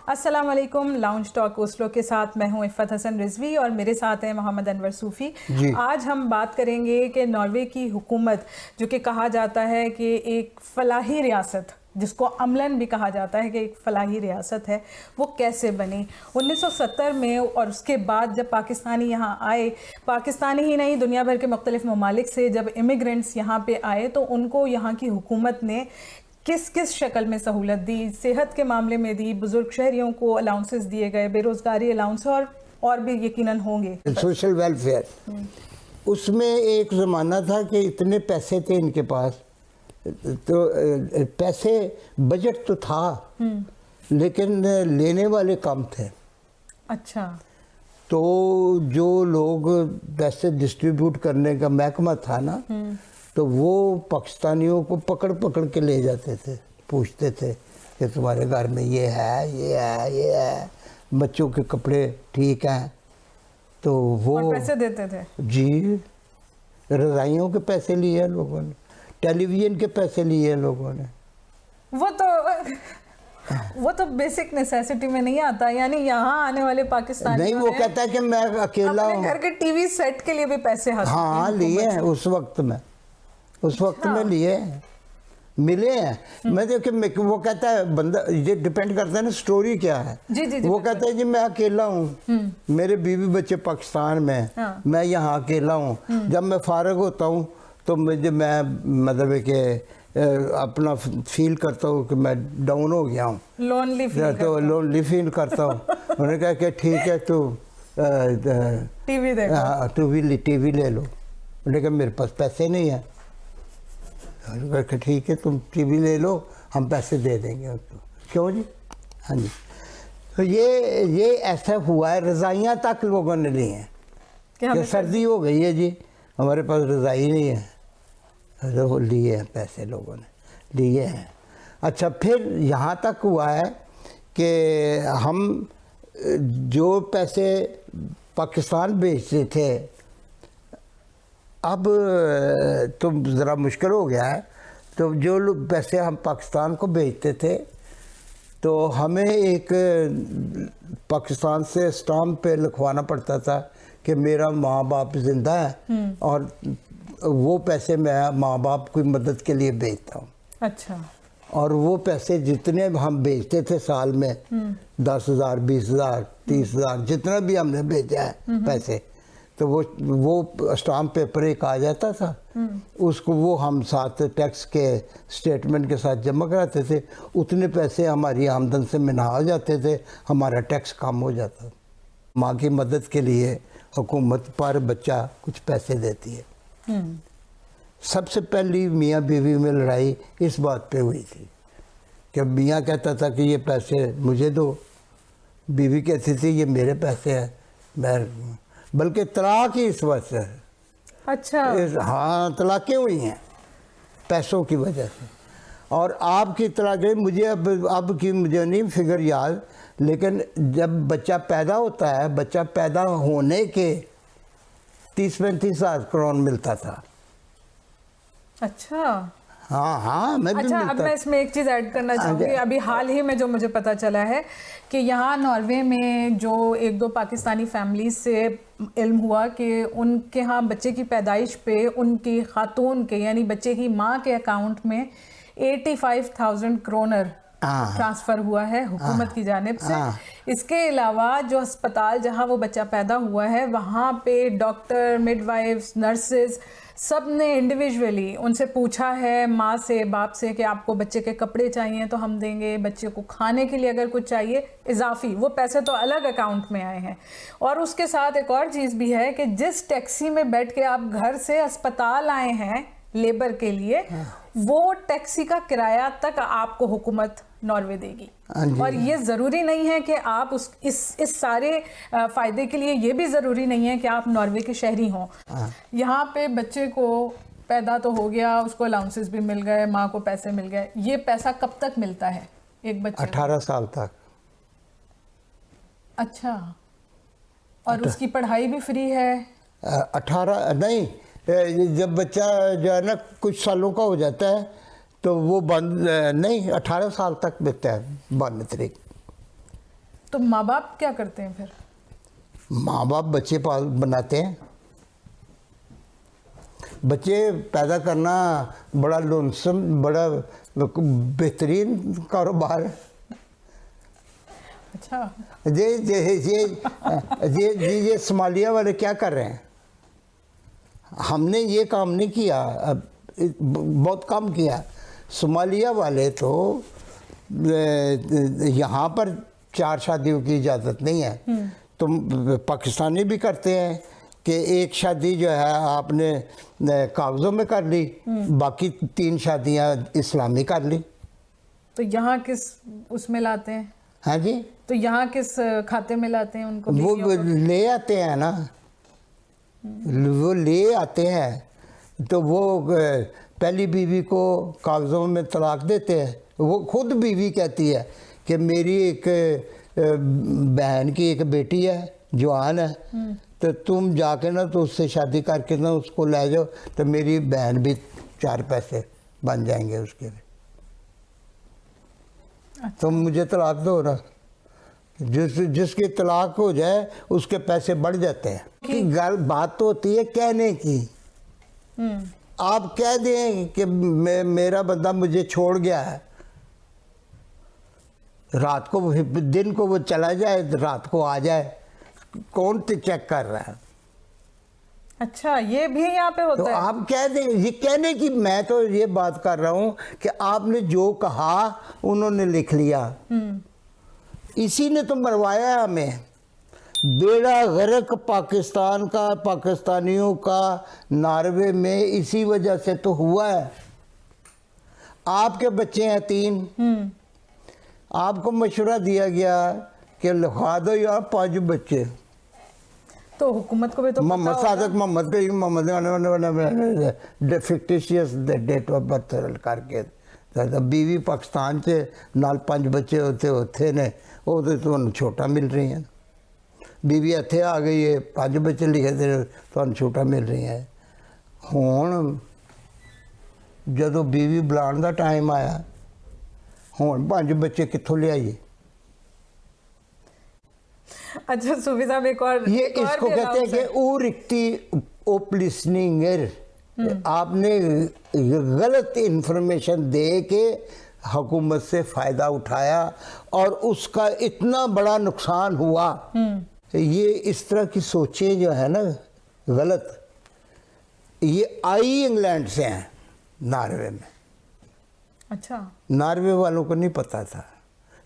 अस्सलाम वालेकुम। Lounge talk Oslo के साथ मैं हूं इफ़त हसन रिजवी और मेरे साथ हैं मोहम्मद अनवर सूफ़ी। आज हम बात करेंगे कि नॉर्वे की हुकूमत, जो कि कहा जाता है कि एक फलाही रियासत, जिसको अमलन भी कहा जाता है कि एक फलाही रियासत है, वो कैसे बनी 1970 में। और उसके बाद जब पाकिस्तानी यहाँ आए, पाकिस्तानी ही नहीं दुनिया भर के मुख्तलिफ ममालिक से जब इमिग्रेंट्स यहाँ पे आए तो उनको यहाँ की हुकूमत ने किस किस शक्ल में सहूलत दी। सेहत के मामले में दी, बुजुर्ग शहरियों को अलाउंसेस दिए गए, बेरोज़गारी अलाउंस और भी यकीनन होंगे, सोशल वेलफेयर। उसमें एक ज़माना था कि इतने पैसे थे इनके पास, तो पैसे बजट तो था लेकिन लेने वाले कम थे। अच्छा। तो जो लोग पैसे डिस्ट्रीब्यूट करने का महकमा था ना, तो वो पाकिस्तानियों को पकड़ पकड़ के ले जाते थे, पूछते थे कि तुम्हारे घर में ये है, ये है, ये है, बच्चों के कपड़े ठीक हैं, तो वो और पैसे देते थे। जी, रज़ाइयों के पैसे लिए लोगों ने, टेलीविज़न के पैसे लिए लोगों ने। वो तो बेसिक नेसेसिटी में नहीं आता। यानी यहाँ आने वाले पाकिस्तानी नहीं, वो कहता है कि मैं अकेला हूँ। घर के टीवी सेट के लिए भी पैसे हासिल हाँ लिए हैं उस वक्त में, में लिए हैं, मिले हैं। मैं देखिए, वो कहता है बंदा, ये डिपेंड करता है ना स्टोरी क्या है। जी, वो कहता है जी मैं अकेला हूँ, मेरे बीवी बच्चे पाकिस्तान में हैं, हाँ। मैं यहाँ अकेला हूँ। जब मैं फारग होता हूँ तो मैं मतलब है कि अपना फील करता हूँ कि मैं डाउन हो गया हूँ, लोनली फील करता हूँ। उन्होंने कहा कि ठीक है तो टीवी ले लो। उन्होंने कहा मेरे पास पैसे नहीं है। ठीक है तुम टीवी ले लो, हम पैसे दे देंगे उसको। क्यों जी? हाँ जी। तो ये ऐसा हुआ है। रज़ाइयाँ तक लोगों ने ली हैं कि सर्दी हो गई है जी, हमारे पास रज़ाई नहीं है, तो लिए हैं पैसे, लोगों ने लिए हैं। अच्छा, फिर यहाँ तक हुआ है कि हम जो पैसे पाकिस्तान भेजते थे, अब तो ज़रा मुश्किल हो गया है। तो जो लोग पैसे हम पाकिस्तान को भेजते थे, तो हमें एक पाकिस्तान से स्टाम्प पे लिखवाना पड़ता था कि मेरा माँ बाप ज़िंदा है और वो पैसे मैं माँ बाप की मदद के लिए भेजता हूँ। अच्छा। और वो पैसे जितने हम भेजते थे साल में, 10,000, 20,000, 30,000, जितना भी हमने भेजा है पैसे, तो वो स्टाम्प पेपर एक आ जाता था, उसको वो हम साथ टैक्स के स्टेटमेंट के साथ जमा कराते थे। उतने पैसे हमारी आमदन से मिना हो जाते थे, हमारा टैक्स कम हो जाता। माँ की मदद के लिए हुकूमत पर बच्चा कुछ पैसे देती है। सबसे पहली मियाँ बीवी में लड़ाई इस बात पे हुई थी कि मियाँ कहता था कि ये पैसे मुझे दो, बीवी कहती थी ये मेरे पैसे हैं, मैं, बल्कि तलाक ही इस वजह से। अच्छा। हाँ, तलाक़ें हुई हैं पैसों की वजह से। और आपकी तलाक़ें मुझे अब की मुझे नहीं फिगर याद, लेकिन जब बच्चा पैदा होता है, बच्चा पैदा होने के 30-35 हज़ार करोड़ मिलता था। अच्छा। हाँ, मैं भी अच्छा, अब मैं इसमें एक चीज़ ऐड करना चाहूँगी। अभी हाल ही में जो मुझे पता चला है कि यहाँ नॉर्वे में जो 1-2 पाकिस्तानी फैमिलीज से इल्म हुआ कि उनके यहाँ बच्चे की पैदाइश पे उनकी खातून के, यानी बच्चे की माँ के अकाउंट में 85,000 क्रोनर ट्रांसफ़र हुआ है हुकूमत की जानिब से। इसके अलावा जो अस्पताल जहाँ वो बच्चा पैदा हुआ है, वहाँ पे डॉक्टर, मिडवाइफ्स, नर्सेज, सब ने इंडिविजुअली उनसे पूछा है, माँ से, बाप से, कि आपको बच्चे के कपड़े चाहिए तो हम देंगे, बच्चे को खाने के लिए अगर कुछ चाहिए इजाफी, वो पैसे तो अलग अकाउंट में आए हैं। और उसके साथ एक और चीज़ भी है कि जिस टैक्सी में बैठ के आप घर से अस्पताल आए हैं लेबर के लिए, वो टैक्सी का किराया तक आपको हुकूमत नॉर्वे देगी। और ये ज़रूरी नहीं है कि आप इस सारे फ़ायदे के लिए, ये भी ज़रूरी नहीं है कि आप नॉर्वे के शहरी हों। यहाँ पे बच्चे को पैदा तो हो गया, उसको अलाउंसेस भी मिल गए, माँ को पैसे मिल गए। ये पैसा कब तक मिलता है एक बच्चे? 18 साल तक। अच्छा। और उसकी पढ़ाई भी फ्री है? 18 नहीं, जब बच्चा जो है ना कुछ सालों का हो जाता है तो वो बंद नहीं, 18 साल तक मिलता है 92 तरीक। तो माँ बाप क्या करते हैं फिर? माँ बाप बच्चे बनाते हैं। बच्चे पैदा करना बड़ा लोनसम, बड़ा बेहतरीन कारोबार है। अच्छा। ये सोमालिया वाले क्या कर रहे हैं? हमने ये काम नहीं किया, बहुत कम किया। सोमालिया वाले तो यहाँ पर 4 शादियों की इजाज़त नहीं है। तो पाकिस्तानी भी करते हैं कि एक शादी जो है आपने कागज़ों में कर ली, बाकी 3 शादियाँ इस्लामी कर ली। तो यहाँ किस उसमें लाते हैं? हाँ जी, तो यहाँ किस खाते में लाते हैं उनको? वो ले आते हैं ना, वो ले आते हैं। तो वो पहली बीवी को कागज़ों में तलाक देते हैं। वो खुद बीवी कहती है कि मेरी एक बहन की एक बेटी है, जवान है, तो तुम जाके ना तो उससे शादी करके ना उसको ले जाओ, तो मेरी बहन भी 4 पैसे बन जाएंगे उसके लिए। तो मुझे तलाक दो ना। जिसकी तलाक हो जाए उसके पैसे बढ़ जाते हैं। कि बात तो होती है कहने की। आप कह दें कि मेरा बंदा मुझे छोड़ गया है, रात को, दिन को वो चला जाए, रात को आ जाए, कौन चेक कर रहा है? अच्छा, ये भी यहाँ पे होता तो है? आप कह दें, ये कहने की, मैं तो ये बात कर रहा हूँ कि आपने जो कहा उन्होंने लिख लिया। इसी ने तो मरवाया हमें। बेड़ा गर्क पाकिस्तान का, पाकिस्तानियों का नॉर्वे में इसी वजह से तो हुआ है। आपके बच्चे हैं 3, आपको मशवरा दिया गया कि लिखवा दो यार 5 बच्चे। तो हुकूमत को भी तो Mohammad Sadak, Mohammad fictitious date of birth करके बीवी पाकिस्तान से नाल 5 बच्चे होते ने, वो तो छोटा मिल रही है। बीवी इत्थे आ गई है, 5 बच्चे लिखे थे तो छोटा मिल रही है। हुण जदों बीवी बुलाने का टाइम आया, हुण 5 बच्चे कित्थों ले आइए? अच्छा सूफी साहब, एक और ये एक और इसको कहते हैं कि उरिक्ति ओपलिसनिंगर। आपने गलत इंफॉर्मेशन दे के हुकूमत से फ़ायदा उठाया और उसका इतना बड़ा नुकसान हुआ। ये इस तरह की सोचें जो है ना गलत, ये आई इंग्लैंड से हैं, नॉर्वे में। अच्छा, नॉर्वे वालों को नहीं पता था।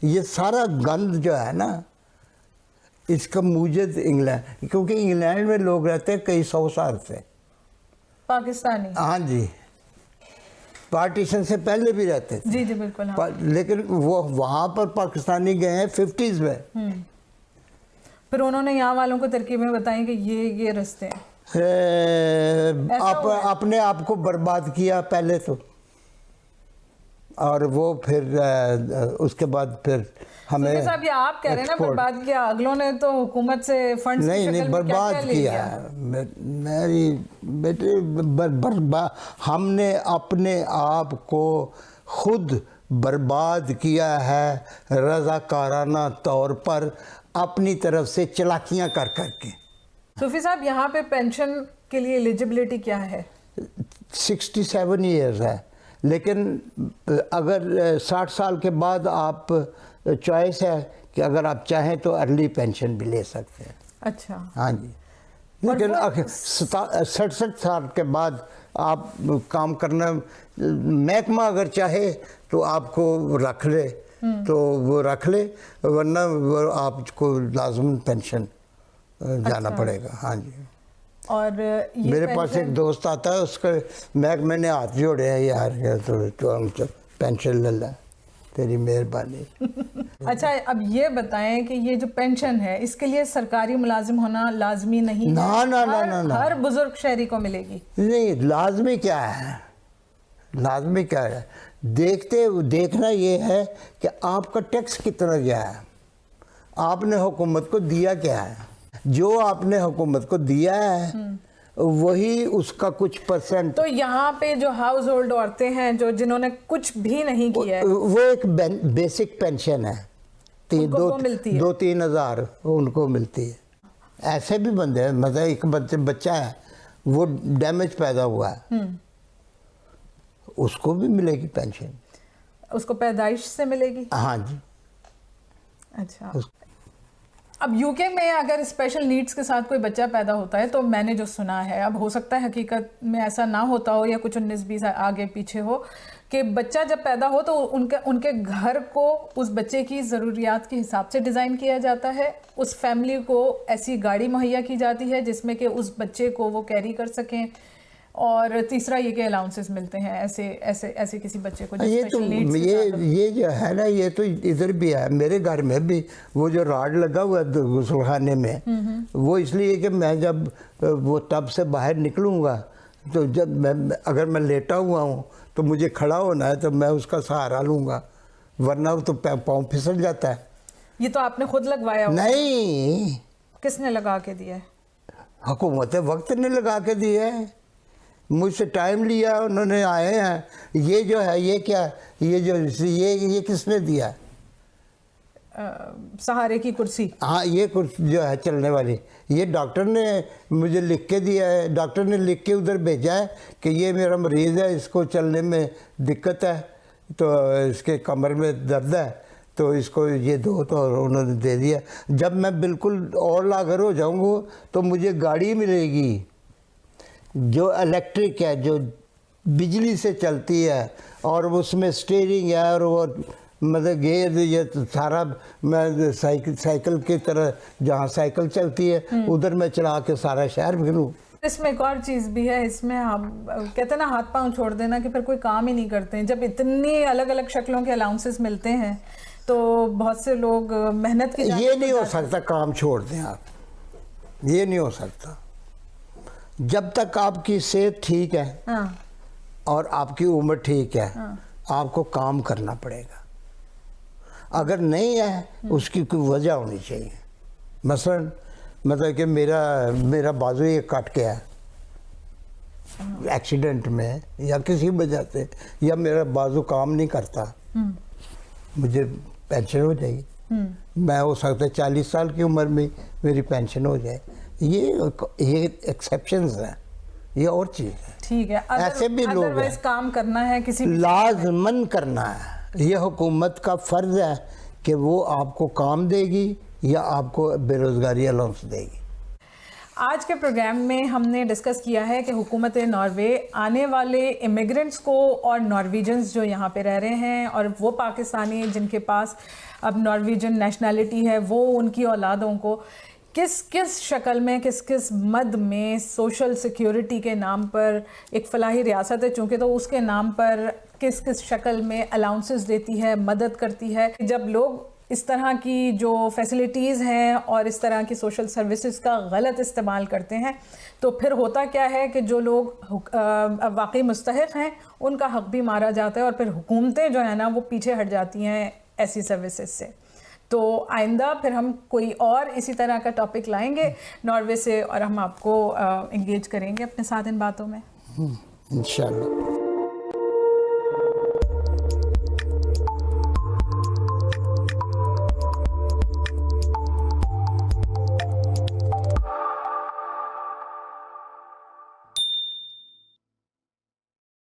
ये सारा गंद जो है ना, इसका मूजद इंग्लैंड, क्योंकि इंग्लैंड में लोग रहते हैं कई 100 साल से, पाकिस्तानी। हाँ जी, पार्टीशन से पहले भी रहते थे। जी जी बिल्कुल, हाँ। लेकिन वो वहाँ पर पाकिस्तानी गए हैं 50s में। फिर उन्होंने यहाँ वालों को तरकीबें बताई कि ये रास्ते हैं। अपने आप को बर्बाद किया पहले तो, और वो फिर उसके बाद फिर हमें सूफी साहब, ये आप कह रहे हैं ना बर्बाद किया, अगलों ने तो हुकूमत से फंड्स नहीं बर्बाद किया। मेरी बेटे बर्बाद, हमने अपने आप को खुद बर्बाद किया है रज़ाकाराना तौर पर, अपनी तरफ से चलाकियां कर करके। सूफी साहब, यहाँ पे पेंशन के लिए एलिजिबिलिटी क्या है? 67 ईयर्स है, लेकिन अगर 60 साल के बाद आप चॉइस है कि अगर आप चाहें तो अर्ली पेंशन भी ले सकते हैं। अच्छा, हाँ जी, लेकिन 67 साल के बाद आप काम करना, महकमा अगर चाहे तो आपको रख ले तो वो रख ले, वरना वो आपको लाजम पेंशन जाना पड़ेगा। हाँ जी। और ये मेरे पास एक दोस्त आता है, उसका मैंने हाथ जोड़े हैं यार, तो पेंशन ले ला, तेरी मेहरबानी। अच्छा, अब ये बताएं कि ये जो पेंशन है, इसके लिए सरकारी मुलाजिम होना लाजमी नहीं है? ना हर बुजुर्ग शहरी को मिलेगी? नहीं, लाजमी क्या है, लाजमी क्या है, देखना ये है कि आपका टैक्स कितना गया है, आपने हुकूमत को दिया क्या है। जो आपने हुकूमत को दिया है वही उसका कुछ %। तो यहाँ पे जो हाउस होल्ड औरतें हैं, जो जिन्होंने कुछ भी नहीं किया है, वो एक बेसिक पेंशन है, उनको वो मिलती है। 2-3 हज़ार उनको मिलती है। ऐसे भी बंदे हैं, मतलब एक बच्चा है वो डैमेज पैदा हुआ है, उसको भी मिलेगी पेंशन। उसको पैदाइश से मिलेगी? हाँ जी। अच्छा। अब यूके में अगर स्पेशल नीड्स के साथ कोई बच्चा पैदा होता है, तो मैंने जो सुना है, अब हो सकता है हकीकत में ऐसा ना होता हो या कुछ 19-20 आगे पीछे हो, कि बच्चा जब पैदा हो तो उनके घर को उस बच्चे की ज़रूरियात के हिसाब से डिज़ाइन किया जाता है। उस फैमिली को ऐसी गाड़ी मुहैया की जाती है जिसमें कि उस बच्चे को वो कैरी कर सकें। और तीसरा ये कि अलाउंसेस मिलते हैं ऐसे किसी बच्चे को जो ये तो स्पेशल नीड्स के साथ हो। ये जो है ना, ये तो इधर भी है, मेरे घर में भी वो जो राड लगा हुआ है गुसलखाने में, वो इसलिए कि मैं जब वो टब से बाहर निकलूँगा तो जब अगर मैं लेटा हुआ हूँ तो मुझे खड़ा होना है तो मैं उसका सहारा लूँगा, वरना तो पाँव फिसल जाता है। ये तो आपने खुद लगवाया हो? नहीं, किसने लगा के दिया है? हुकूमत वक्त ने लगा के दिया है, मुझसे टाइम लिया उन्होंने, आए हैं। ये जो है ये क्या, ये किसने दिया है? सहारे की कुर्सी। हाँ, ये कुर्सी जो है चलने वाली, ये डॉक्टर ने मुझे लिख के दिया है। डॉक्टर ने लिख के उधर भेजा है कि ये मेरा मरीज़ है, इसको चलने में दिक्कत है, तो इसके कमर में दर्द है, तो इसको ये दो, तो उन्होंने दे दिया। जब मैं बिल्कुल और लागर हो जाऊँगा तो मुझे गाड़ी मिलेगी जो इलेक्ट्रिक है, जो बिजली से चलती है, और उसमें स्टीयरिंग है, और वो मतलब गेयर, ये सारा मैं साइकिल की तरह, जहाँ साइकिल चलती है उधर मैं चला के सारा शहर फिरूँ। इसमें एक और चीज़ भी है, इसमें हम कहते हैं ना हाथ पांव छोड़ देना, कि फिर कोई काम ही नहीं करते हैं। जब इतनी अलग अलग शक्लों के अलाउंसेस मिलते हैं तो बहुत से लोग मेहनत की ये नहीं हो सकता काम छोड़ दें आप, ये नहीं हो सकता। जब तक आपकी सेहत ठीक है, हाँ, और आपकी उम्र ठीक है, हाँ, आपको काम करना पड़ेगा। अगर नहीं है, उसकी कोई वजह होनी चाहिए। मसलन मतलब कि मेरा बाजू ये कट गया एक्सीडेंट में या किसी वजह से, या मेरा बाजू काम नहीं करता, मुझे पेंशन हो जाएगी। मैं हो सकता है 40 साल की उम्र में मेरी पेंशन हो जाए। ये एक्सेप्शंस हैं, ये और चीज़ है। ठीक है। ऐसे भी लोग हैं। काम करना है किसी लाजमन करना है, ये हुकूमत का फ़र्ज़ है कि वो आपको काम देगी या आपको बेरोज़गारी अलाउंस देगी। आज के प्रोग्राम में हमने डिस्कस किया है कि हुकूमत नॉर्वे आने वाले इमिग्रेंट्स को और नॉर्वेजन्स जो यहाँ पे रह रहे हैं, और वो पाकिस्तानी जिनके पास अब नॉर्वेजन नेशनैलिटी है, वो उनकी औलादों को किस किस शक्ल में, किस किस मद में सोशल सिक्योरिटी के नाम पर, एक फलाही रियासत है चूँकि, तो उसके नाम पर किस किस शक्ल में अलाउंसेस देती है, मदद करती है। जब लोग इस तरह की जो फैसिलिटीज़ हैं और इस तरह की सोशल सर्विसेज का गलत इस्तेमाल करते हैं, तो फिर होता क्या है कि जो लोग वाकई मुस्तहिक हैं उनका हक भी मारा जाता है, और फिर हुकूमतें जो है ना वो पीछे हट जाती हैं ऐसी सर्विसेज से। तो आइंदा फिर हम कोई और इसी तरह का टॉपिक लाएंगे नॉर्वे से, और हम आपको इंगेज करेंगे अपने साथ इन बातों में इंशाल्लाह।